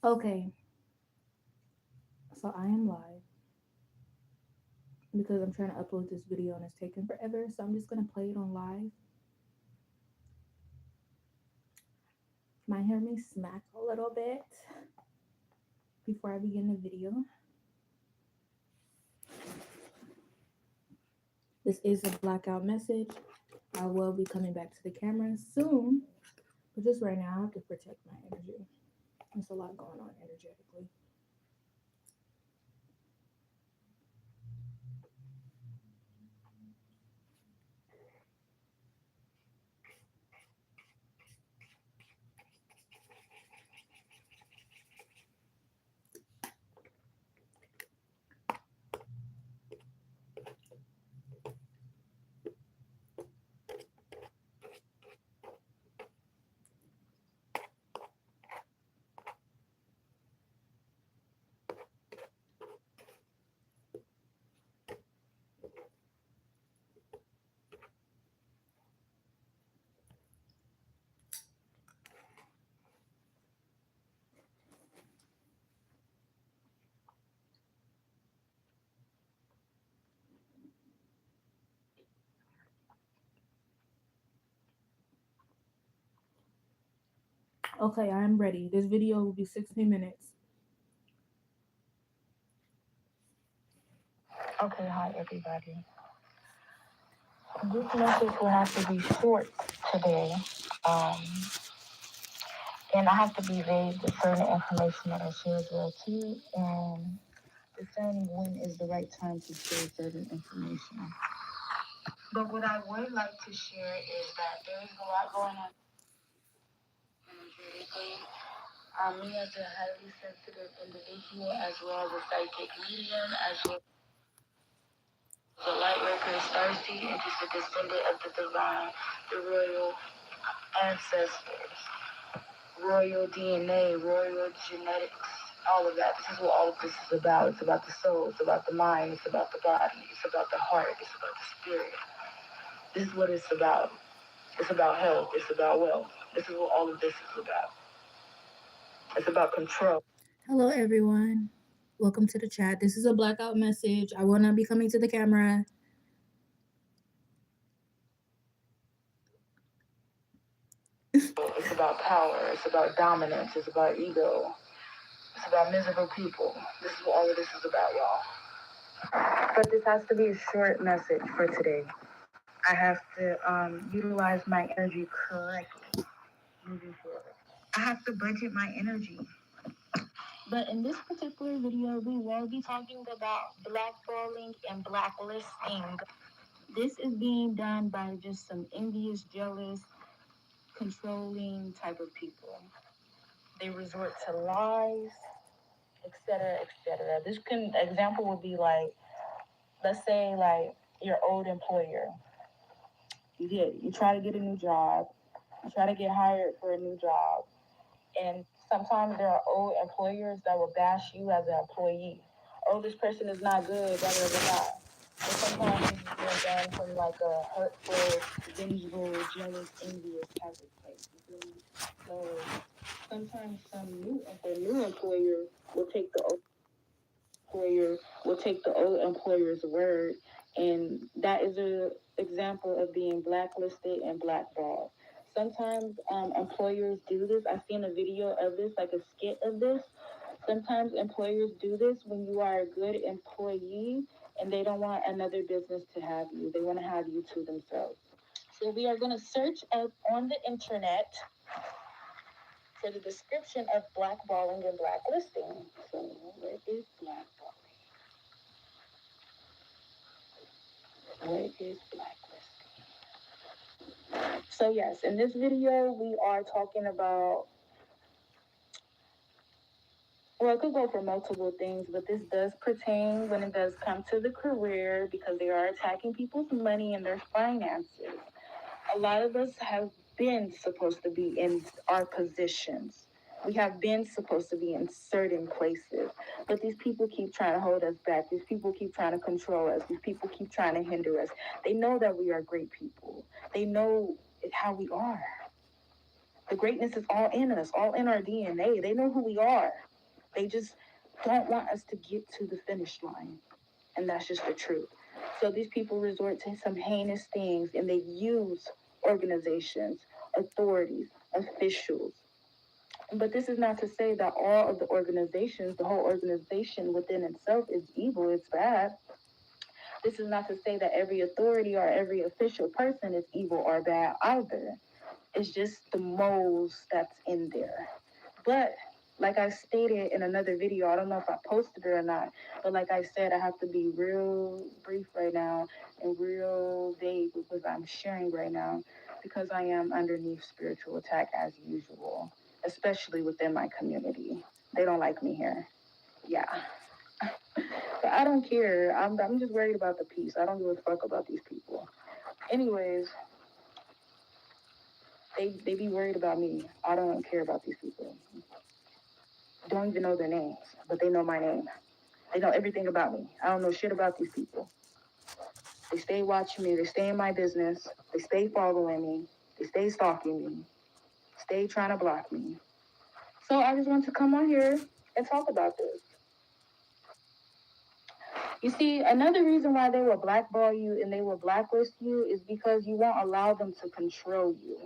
Okay, so I am live because I'm trying to upload this video and it's taking forever. So I'm just gonna play it on live. You might hear me smack a little bit before I begin the video. This is a blackout message. I will be coming back to the camera soon, but just right now I have to protect my energy. There's a lot going on energetically. Okay, I am ready. This video will be 16 minutes. Okay, hi everybody. This message will have to be short today. Um, and I have to be vague with certain information that I share as well too, and discerning when is the right time to share certain information. But what I would like to share is that there is a lot going on energetically. Me as a highly sensitive individual, as well as a psychic medium, as well as a light worker, thirsty, and just a descendant of the divine, the royal ancestors, royal DNA, royal genetics, all of that. This is what all of this is about. It's about the soul, it's about the mind, it's about the body, it's about the heart, it's about the spirit. This is what it's about. It's about health, it's about wealth. This is what all of this is about. It's about control. Hello, everyone. Welcome to the chat. This is a blackout message. I will not be coming to the camera. It's about power, it's about dominance, it's about ego, it's about miserable people. This is what all of this is about, y'all. But this has to be a short message for today. I have to utilize my energy correctly moving forward. I have to budget my energy. But in this particular video, we will be talking about blackballing and blacklisting. This is being done by just some envious, jealous, controlling type of people. They resort to lies, etc., etc. This can example would be like, let's say like your old employer. You try to get a new job, you try to get hired for a new job, and sometimes there are old employers that will bash you as an employee. Oh, this person is not good, blah blah blah blah. But sometimes this is being done from like a hurtful, vengeful, jealous, envious type of place. You feel me? So sometimes the new employer will take the old employer's word, and that is an example of being blacklisted and blackballed. Sometimes employers do this. I've seen a video of this, like a skit of this. Sometimes employers do this when you are a good employee and they don't want another business to have you. They want to have you to themselves. So we are going to search up on the internet for the description of blackballing and blacklisting. So what is blackballing? What is blacklisting? So yes, in this video we are talking about, well, it could go for multiple things, but this does pertain when it does come to the career because they are attacking people's money and their finances. A lot of us have been supposed to be in our positions. We have been supposed to be in certain places, but these people keep trying to hold us back. These people keep trying to control us. These people keep trying to hinder us. They know that we are great people. They know how we are. The greatness is all in us, all in our DNA. They know who we are. They just don't want us to get to the finish line. And that's just the truth. So these people resort to some heinous things and they use organizations, authorities, officials. But this is not to say that all of the organizations, the whole organization within itself is evil, it's bad. This is not to say that every authority or every official person is evil or bad either. It's just the moles that's in there. But like I stated in another video, I don't know if I posted it or not, but like I said, I have to be real brief right now and real vague with what I'm sharing right now because I am underneath spiritual attack as usual, especially within my community. They don't like me here. Yeah. But I don't care. I'm just worried about the peace. I don't give a fuck about these people. Anyways, they be worried about me. I don't care about these people. Don't even know their names, but they know my name. They know everything about me. I don't know shit about these people. They stay watching me. They stay in my business. They stay following me. They stay stalking me. Stay trying to block me. So I just want to come on here and talk about this. You see, another reason why they will blackball you and they will blacklist you is because you won't allow them to control you.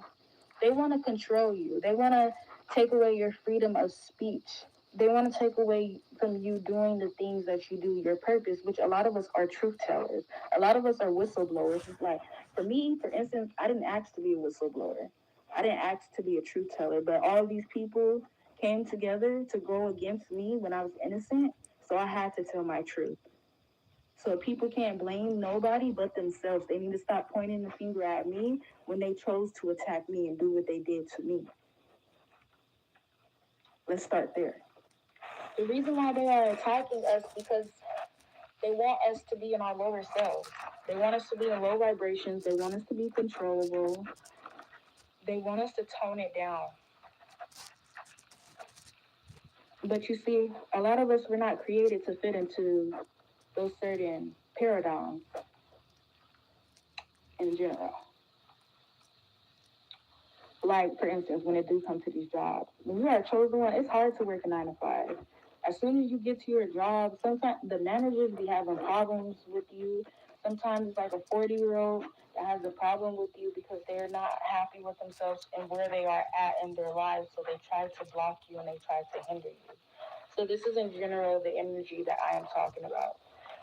They want to control you. They want to take away your freedom of speech. They want to take away from you doing the things that you do, your purpose, which a lot of us are truth tellers. A lot of us are whistleblowers. It's like, for me, for instance, I didn't ask to be a whistleblower. I didn't ask to be a truth teller, but all of these people came together to go against me when I was innocent, so I had to tell my truth. So people can't blame nobody but themselves. They need to stop pointing the finger at me when they chose to attack me and do what they did to me. Let's start there. The reason why they are attacking us because they want us to be in our lower selves. They want us to be in low vibrations. They want us to be controllable. They want us to tone it down. But you see, a lot of us were not created to fit into those certain paradigms in general. Like, for instance, when it do come to these jobs, when you are a chosen one, it's hard to work a 9 to 5. As soon as you get to your job, sometimes the managers be having problems with you. Sometimes it's like a 40-year-old that has a problem with you because they're not happy with themselves and where they are at in their lives. So they try to block you and they try to hinder you. So this is in general the energy that I am talking about.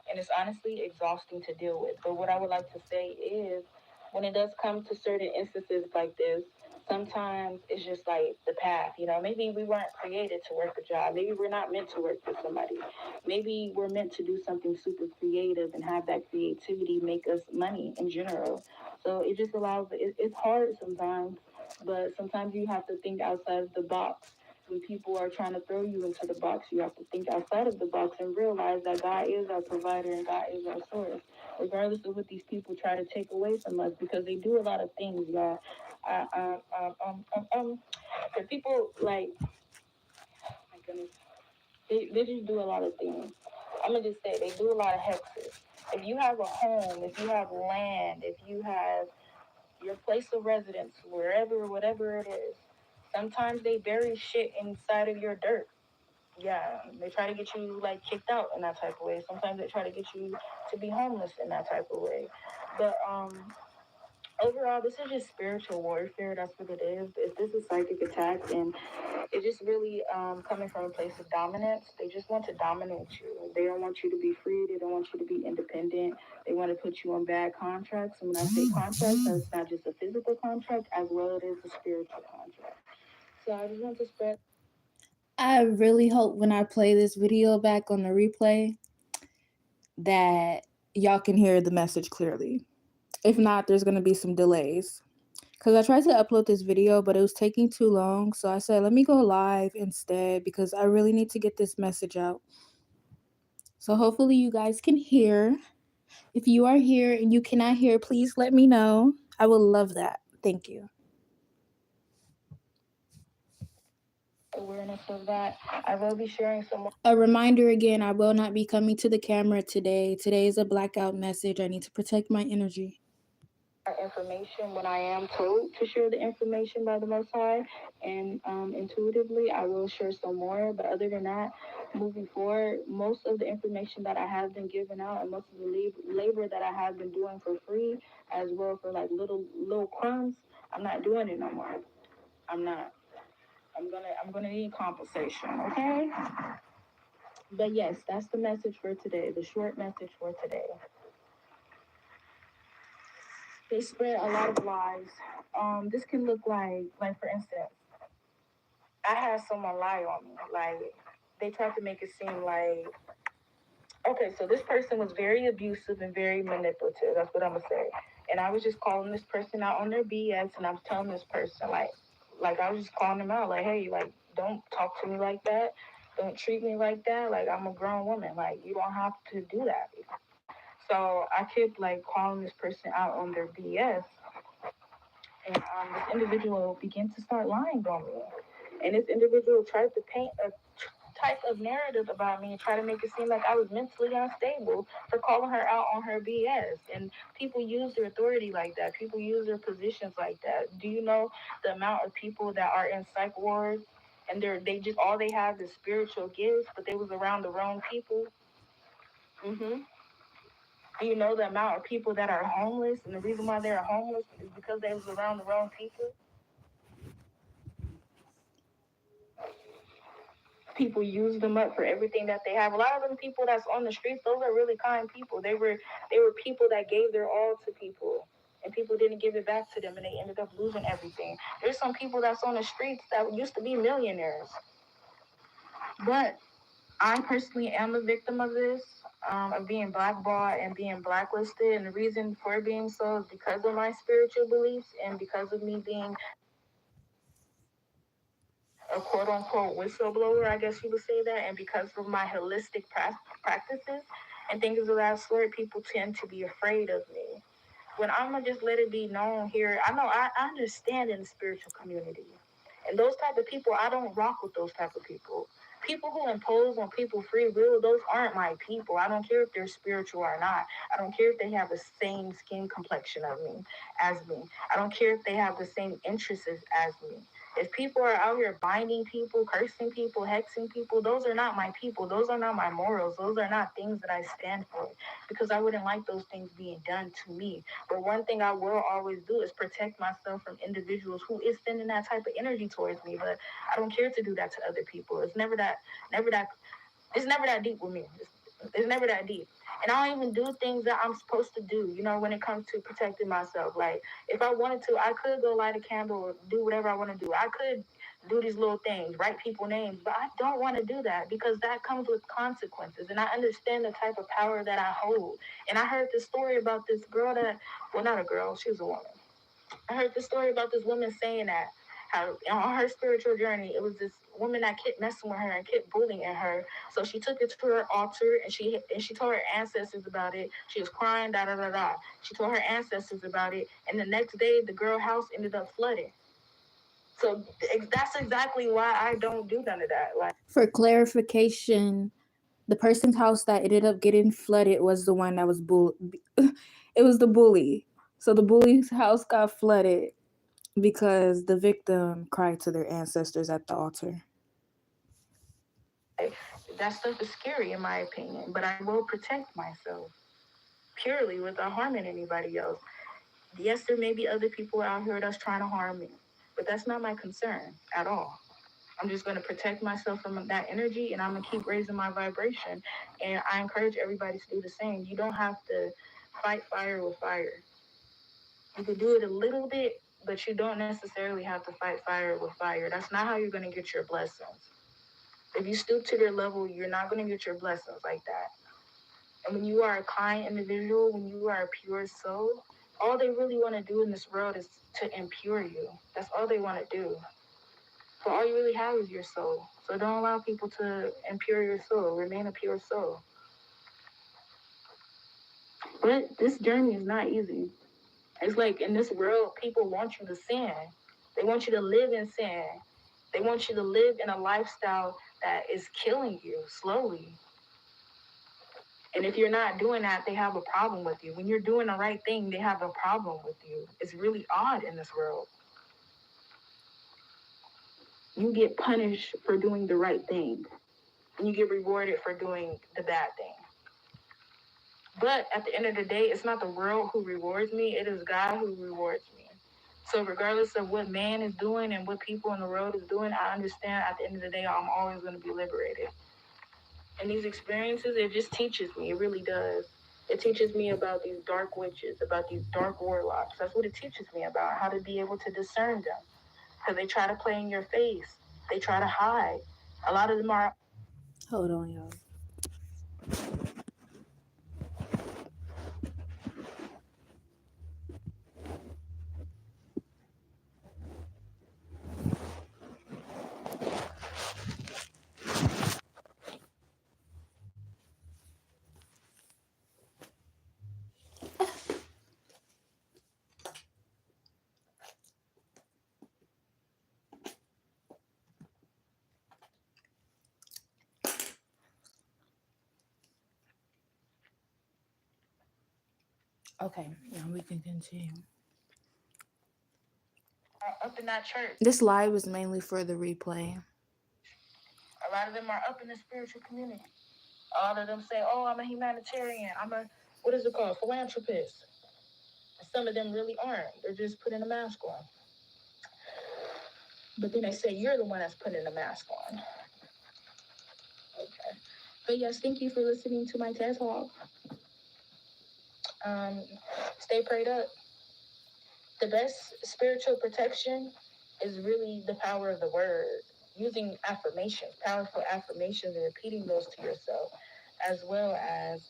And it's honestly exhausting to deal with. But what I would like to say is when it does come to certain instances like this, sometimes it's just like the path, maybe we weren't created to work a job. Maybe we're not meant to work for somebody. Maybe we're meant to do something super creative and have that creativity make us money in general. So it just allows, it's hard sometimes, but sometimes you have to think outside of the box. When people are trying to throw you into the box, you have to think outside of the box and realize that God is our provider and God is our source, regardless of what these people try to take away from us, because they do a lot of things, y'all. For people like, my goodness, they just do a lot of things. I'm gonna just say they do a lot of hexes. If you have a home, if you have land, if you have your place of residence, wherever, whatever it is, sometimes they bury shit inside of your dirt. Yeah, they try to get you like kicked out in that type of way. Sometimes they try to get you to be homeless in that type of way. But overall, this is just spiritual warfare. That's what it is. This is psychic attacks, and it's just really coming from a place of dominance. They just want to dominate you. They don't want you to be free. They don't want you to be independent. They want to put you on bad contracts. And when I say contracts, it's not just a physical contract, as well it is a spiritual contract. So I just want to spread. I really hope when I play this video back on the replay that y'all can hear the message clearly. If not, there's going to be some delays. Because I tried to upload this video, but it was taking too long. So I said, let me go live instead because I really need to get this message out. So hopefully you guys can hear. If you are here and you cannot hear, please let me know. I would love that. Thank you. Awareness of that. I will be sharing some more. A reminder again, I will not be coming to the camera today. Today is a blackout message. I need to protect my energy. Information when I am told to share the information by the Most High, and intuitively I will share some more. But other than that, moving forward, most of the information that I have been giving out and most of the labor that I have been doing for free, as well for like little crumbs, I'm not doing it no more. I'm not. I'm gonna need compensation. Okay. But yes, that's the message for today. The short message for today. They spread a lot of lies. This can look like for instance, I had someone lie on me. Like they tried to make it seem like, okay, so this person was very abusive and very manipulative. That's what I'm gonna say. And I was just calling this person out on their BS, and I was telling this person like I was just calling them out, like, hey, like don't talk to me like that. Don't treat me like that. Like I'm a grown woman. Like you don't have to do that. So I kept like calling this person out on their BS, and this individual began to start lying on me. And this individual tried to paint a type of narrative about me and try to make it seem like I was mentally unstable for calling her out on her BS. And people use their authority like that. People use their positions like that. Do you know the amount of people that are in psych wards and they just all they have is spiritual gifts, but they was around the wrong people? Mm-hmm. Do you know the amount of people that are homeless, and the reason why they're homeless is because they was around the wrong people? People use them up for everything that they have. A lot of them people that's on the streets, those are really kind people. They were people that gave their all to people, and people didn't give it back to them, and they ended up losing everything. There's some people that's on the streets that used to be millionaires, but I personally am a victim of this, of being blackballed and being blacklisted. And the reason for being so is because of my spiritual beliefs and because of me being a quote unquote whistleblower, I guess you would say that, and because of my holistic practices and things of that sort, people tend to be afraid of me. When I'm gonna just let it be known here, I know I understand in the spiritual community, and those type of people, I don't rock with those type of people. People who impose on people free will, those aren't my people. I don't care if they're spiritual or not. I don't care if they have the same skin complexion of me as me. I don't care if they have the same interests as me. If people are out here binding people, cursing people, hexing people, those are not my people. Those are not my morals. Those are not things that I stand for, because I wouldn't like those things being done to me. But one thing I will always do is protect myself from individuals who is sending that type of energy towards me. But I don't care to do that to other people. Never that, it's never that deep with me. It's never that deep. And I don't even do things that I'm supposed to do, when it comes to protecting myself. Like, if I wanted to, I could go light a candle or do whatever I want to do. I could do these little things, write people names, but I don't want to do that because that comes with consequences. And I understand the type of power that I hold. And I heard this story about this girl well, not a girl, she was a woman. I heard the story about this woman saying that how on her spiritual journey, it was this woman that kept messing with her and kept bullying her. So she took it to her altar and she told her ancestors about it. She was crying, da da da da. She told her ancestors about it, and the next day the girl house ended up flooded. So that's exactly why I don't do none of that. Like, For clarification, the person's house that ended up getting flooded was the one that was it was the bully. So the bully's house got flooded because the victim cried to their ancestors at the altar. that stuff is scary in my opinion, but I will protect myself purely without harming anybody else. Yes, there may be other people out here that's trying to harm me, but that's not my concern at all. I'm just going to protect myself from that energy, and I'm going to keep raising my vibration. And I encourage everybody to do the same. You don't have to fight fire with fire. You can do it a little bit, but you don't necessarily have to fight fire with fire. That's not how you're going to get your blessings. If you stoop to their level, you're not going to get your blessings like that. And when you are a kind individual, when you are a pure soul, all they really want to do in this world is to impure you. That's all they want to do. So all you really have is your soul. So don't allow people to impure your soul. Remain a pure soul. But this journey is not easy. It's like in this world, people want you to sin. They want you to live in sin. They want you to live in a lifestyle that is killing you slowly. And if you're not doing that, they have a problem with you. When you're doing the right thing, they have a problem with you. It's really odd in this world. You get punished for doing the right thing, and you get rewarded for doing the bad thing. But at the end of the day, it's not the world who rewards me, it is God who rewards me. So regardless of what man is doing and what people in the world is doing, I understand at the end of the day, I'm always going to be liberated. And these experiences, it just teaches me. It really does. It teaches me about these dark witches, about these dark warlocks. That's what it teaches me about, how to be able to discern them. Because they try to play in your face. They try to hide. A lot of them are. Hold on, y'all. Okay, now we can continue. Up in that church. This live is mainly for the replay. A lot of them are up in the spiritual community. A lot of them say, "Oh, I'm a humanitarian. I'm a what is it called, philanthropist." And some of them really aren't. They're just putting a mask on. But then they say you're the one that's putting a mask on. Okay. But yes, thank you for listening to my TED Talk. Stay prayed up. The best spiritual protection is really the power of the word. Using affirmations, powerful affirmations, and repeating those to yourself, as well as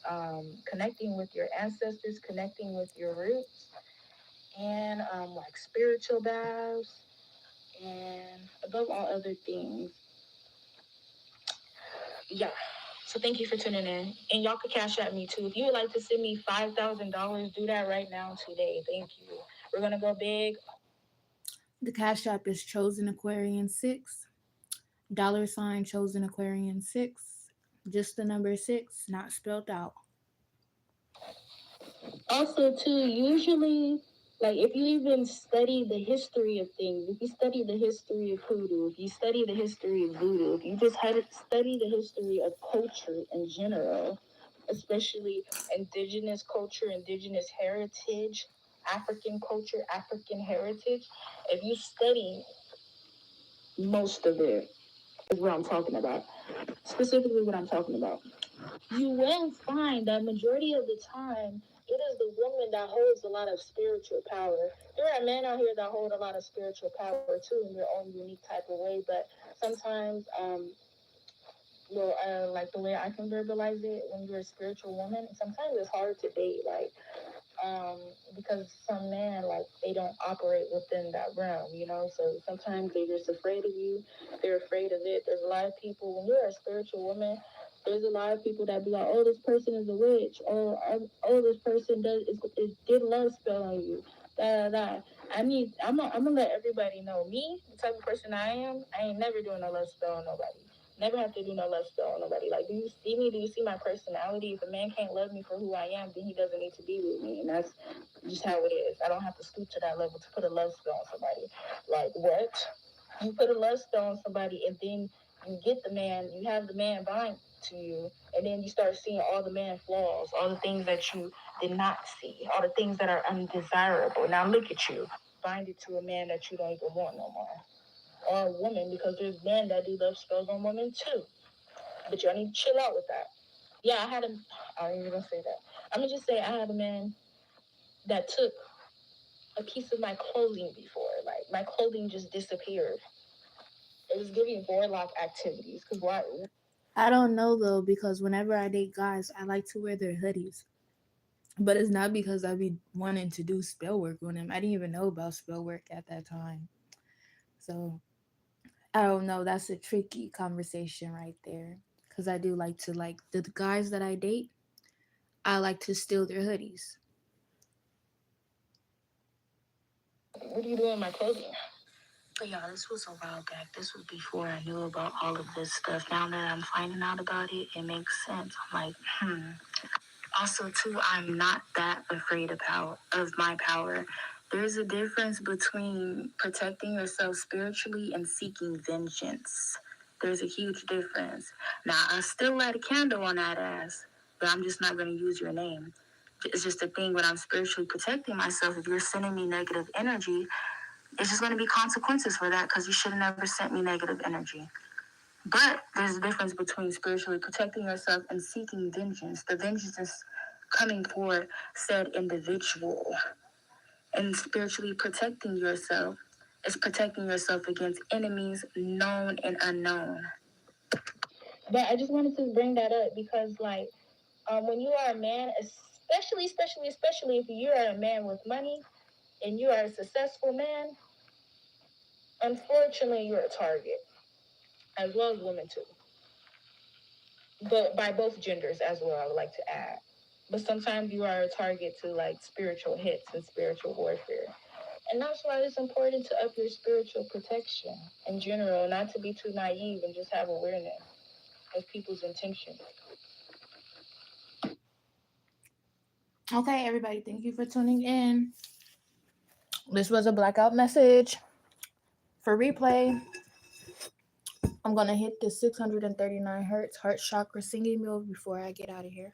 connecting with your ancestors, connecting with your roots, and like spiritual baths, and above all other things. Yeah. So thank you for tuning in. And y'all could cash at me too. If you would like to send me $5,000, do that right now today. Thank you. We're going to go big. The cash app is Chosen Aquarian 6. $ Chosen Aquarian 6. Just the number 6, not spelled out. Also, too, usually, like if you even study the history of things, if you study the history of hoodoo, if you study the history of voodoo, if you just had to study the history of culture in general, especially indigenous culture, indigenous heritage, African culture, African heritage, if you study most of it, is what I'm talking about. Specifically, what I'm talking about. You will find that majority of the time, it is the woman that holds a lot of spiritual power. There are men out here that hold a lot of spiritual power too in their own unique type of way, but sometimes, like the way I can verbalize it, when you're a spiritual woman, sometimes it's hard to date. Like, because some men, like, they don't operate within that realm, you know. So sometimes they're just afraid of you. They're afraid of it. There's a lot of people, when you're a spiritual woman, there's a lot of people that be like, "Oh, this person is a witch," or "Oh, this person did love spell on you." Da da da. I'm gonna let everybody know, me, the type of person I am. I ain't never doing a love spell on nobody. Never have to do no love spell on nobody. Like, do you see me? Do you see my personality? If a man can't love me for who I am, then he doesn't need to be with me, and that's just how it is. I don't have to stoop to that level to put a love spell on somebody. Like, what? You put a love spell on somebody, and then you get the man. You have the man bind to you, and then you start seeing all the man flaws, all the things that you did not see, all the things that are undesirable. Now look at you, bind it to a man that you don't even want no more, or a woman, because there's men that do love spells on women too. But y'all need to chill out with that. Yeah, I ain't even gonna say that. I'm gonna just say I had a man that took a piece of my clothing before. Like, my clothing just disappeared. It was giving warlock activities. Because why? I don't know though, because whenever I date guys, I like to wear their hoodies. But it's not because I be wanting to do spell work on them. I didn't even know about spell work at that time. So I don't know. That's a tricky conversation right there. Because I do like to, like, the guys that I date, I like to steal their hoodies. What are you doing with my clothing? But y'all, this was a while back. This was before I knew about all of this stuff. Now that I'm finding out about it, it makes sense. I'm like, Also, too, I'm not that afraid of my power. There's a difference between protecting yourself spiritually and seeking vengeance. There's a huge difference. Now, I still light a candle on that ass, but I'm just not going to use your name. It's just a thing when I'm spiritually protecting myself. If you're sending me negative energy, it's just going to be consequences for that because you should have never sent me negative energy. But there's a difference between spiritually protecting yourself and seeking vengeance. The vengeance is coming for said individual. And spiritually protecting yourself is protecting yourself against enemies known and unknown. But I just wanted to bring that up because, like, when you are a man, especially if you are a man with money and you are a successful man, unfortunately, you're a target, as well as women too. But by both genders as well, I would like to add. But sometimes you are a target to like spiritual hits and spiritual warfare. And that's why it's important to up your spiritual protection in general, not to be too naive and just have awareness of people's intentions. Okay, everybody, thank you for tuning in. This was a blackout message. For replay, I'm going to hit the 639 hertz heart chakra singing move before I get out of here.